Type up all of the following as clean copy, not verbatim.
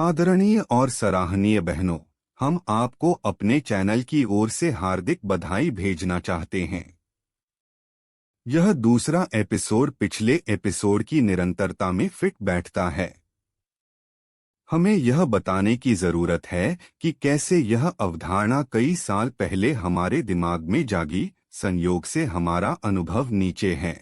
आदरणीय और सराहनीय बहनों, हम आपको अपने चैनल की ओर से हार्दिक बधाई भेजना चाहते हैं। यह दूसरा एपिसोड पिछले एपिसोड की निरंतरता में फिट बैठता है। हमें यह बताने की जरूरत है कि कैसे यह अवधारणा कई साल पहले हमारे दिमाग में जागी। संयोग से हमारा अनुभव नीचे है।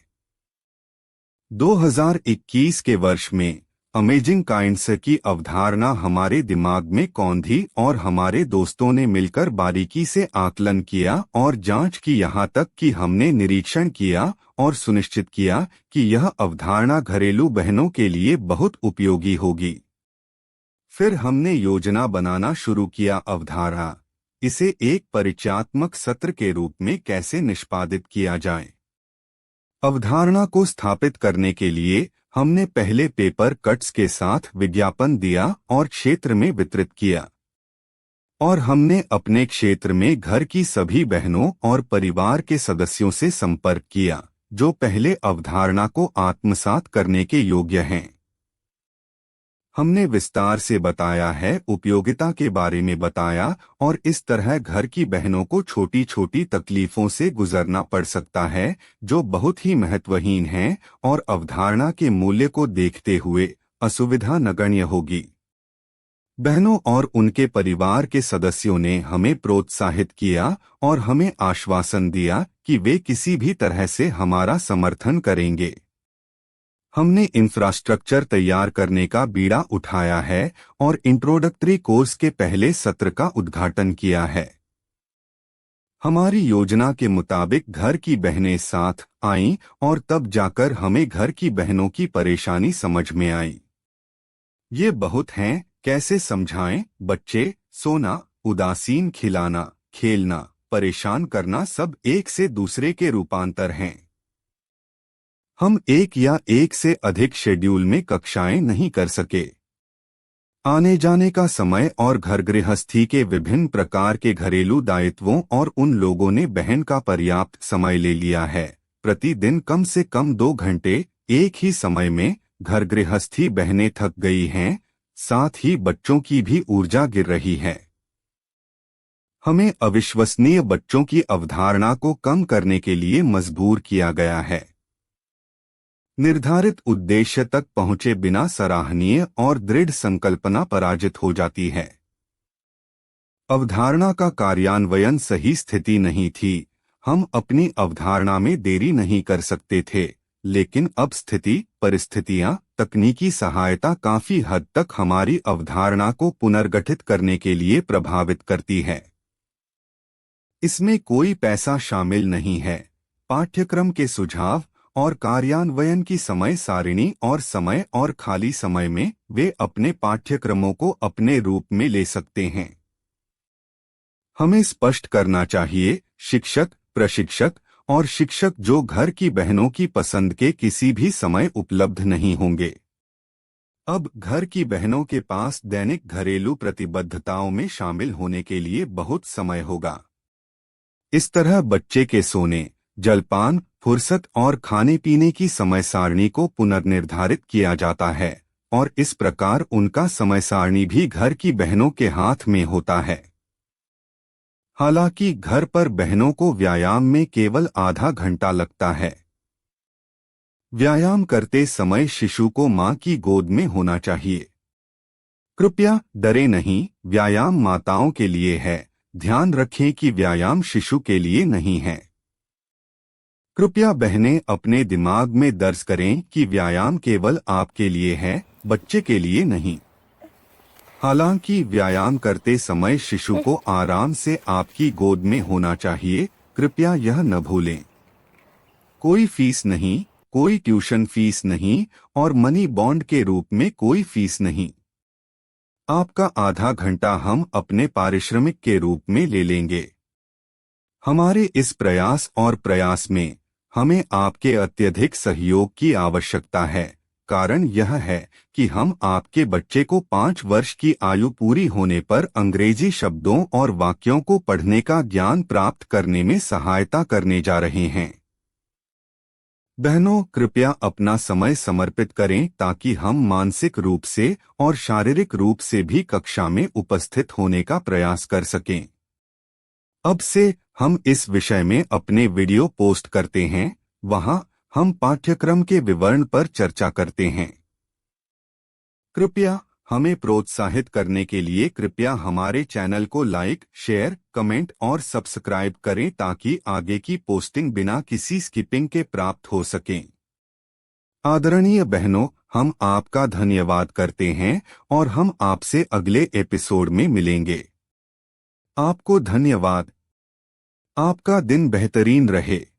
2021 के वर्ष में अमेजिंग काइंड्स की अवधारणा हमारे दिमाग में कौंधी और हमारे दोस्तों ने मिलकर बारीकी से आकलन किया और जांच की, यहाँ तक कि हमने निरीक्षण किया और सुनिश्चित किया कि यह अवधारणा घरेलू बहनों के लिए बहुत उपयोगी होगी। फिर हमने योजना बनाना शुरू किया। अवधारणा इसे एक परिचयात्मक सत्र के रूप में कैसे निष्पादित किया जाए। अवधारणा को स्थापित करने के लिए हमने पहले पेपर कट्स के साथ विज्ञापन दिया और क्षेत्र में वितरित किया, और हमने अपने क्षेत्र में घर की सभी बहनों और परिवार के सदस्यों से संपर्क किया जो पहले अवधारणा को आत्मसात करने के योग्य हैं। हमने विस्तार से बताया है, उपयोगिता के बारे में बताया, और इस तरह घर की बहनों को छोटी छोटी तकलीफों से गुजरना पड़ सकता है जो बहुत ही महत्वहीन हैं और अवधारणा के मूल्य को देखते हुए असुविधा नगण्य होगी। बहनों और उनके परिवार के सदस्यों ने हमें प्रोत्साहित किया और हमें आश्वासन दिया कि वे किसी भी तरह से हमारा समर्थन करेंगे। हमने इंफ्रास्ट्रक्चर तैयार करने का बीड़ा उठाया है और इंट्रोडक्टरी कोर्स के पहले सत्र का उद्घाटन किया है। हमारी योजना के मुताबिक घर की बहनें साथ आईं और तब जाकर हमें घर की बहनों की परेशानी समझ में आई। ये बहुत हैं, कैसे समझाएं? बच्चे, सोना, उदासीन, खिलाना, खेलना, परेशान करना, सब एक से दूसरे के रूपांतर हैं। हम एक या एक से अधिक शेड्यूल में कक्षाएं नहीं कर सके। आने जाने का समय और घर गृहस्थी के विभिन्न प्रकार के घरेलू दायित्वों और उन लोगों ने बहन का पर्याप्त समय ले लिया है। प्रतिदिन कम से कम 2 घंटे एक ही समय में घर गृहस्थी बहनें थक गई हैं, साथ ही बच्चों की भी ऊर्जा गिर रही है। हमें अविश्वसनीय बच्चों की अवधारणा को कम करने के लिए मजबूर किया गया है। निर्धारित उद्देश्य तक पहुंचे बिना सराहनीय और दृढ़ संकल्पना पराजित हो जाती है। अवधारणा का कार्यान्वयन सही स्थिति नहीं थी। हम अपनी अवधारणा में देरी नहीं कर सकते थे, लेकिन अब स्थिति, परिस्थितियां, तकनीकी सहायता काफी हद तक हमारी अवधारणा को पुनर्गठित करने के लिए प्रभावित करती है। इसमें कोई पैसा शामिल नहीं है। पाठ्यक्रम के सुझाव और कार्यान्वयन की समय सारिणी और समय और खाली समय में वे अपने पाठ्यक्रमों को अपने रूप में ले सकते हैं। हमें स्पष्ट करना चाहिए, शिक्षक, प्रशिक्षक और शिक्षक जो घर की बहनों की पसंद के किसी भी समय उपलब्ध नहीं होंगे। अब घर की बहनों के पास दैनिक घरेलू प्रतिबद्धताओं में शामिल होने के लिए बहुत समय होगा। इस तरह बच्चे के सोने, जलपान, फुर्सत और खाने पीने की समय सारणी को पुनर्निर्धारित किया जाता है, और इस प्रकार उनका समय सारणी भी घर की बहनों के हाथ में होता है। हालांकि घर पर बहनों को व्यायाम में केवल आधा घंटा लगता है। व्यायाम करते समय शिशु को मां की गोद में होना चाहिए। कृपया डरे नहीं, व्यायाम माताओं के लिए है। ध्यान रखें कि व्यायाम शिशु के लिए नहीं है। कृपया बहनें अपने दिमाग में दर्ज करें कि व्यायाम केवल आपके लिए है, बच्चे के लिए नहीं। हालांकि व्यायाम करते समय शिशु को आराम से आपकी गोद में होना चाहिए, कृपया यह न भूलें। कोई फीस नहीं, कोई ट्यूशन फीस नहीं और मनी बॉन्ड के रूप में कोई फीस नहीं। आपका आधा घंटा हम अपने पारिश्रमिक के रूप में ले लेंगे। हमारे इस प्रयास में हमें आपके अत्यधिक सहयोग की आवश्यकता है। कारण यह है कि हम आपके बच्चे को 5 वर्ष की आयु पूरी होने पर अंग्रेजी शब्दों और वाक्यों को पढ़ने का ज्ञान प्राप्त करने में सहायता करने जा रहे हैं। बहनों, कृपया अपना समय समर्पित करें ताकि हम मानसिक रूप से और शारीरिक रूप से भी कक्षा में उपस्थित होने का प्रयास कर सकें। अब से हम इस विषय में अपने वीडियो पोस्ट करते हैं, वहां हम पाठ्यक्रम के विवरण पर चर्चा करते हैं। कृपया हमें प्रोत्साहित करने के लिए कृपया हमारे चैनल को लाइक, शेयर, कमेंट और सब्सक्राइब करें ताकि आगे की पोस्टिंग बिना किसी स्किपिंग के प्राप्त हो सकें। आदरणीय बहनों, हम आपका धन्यवाद करते हैं और हम आपसे अगले एपिसोड में मिलेंगे। आपको धन्यवाद। आपका दिन बेहतरीन रहे।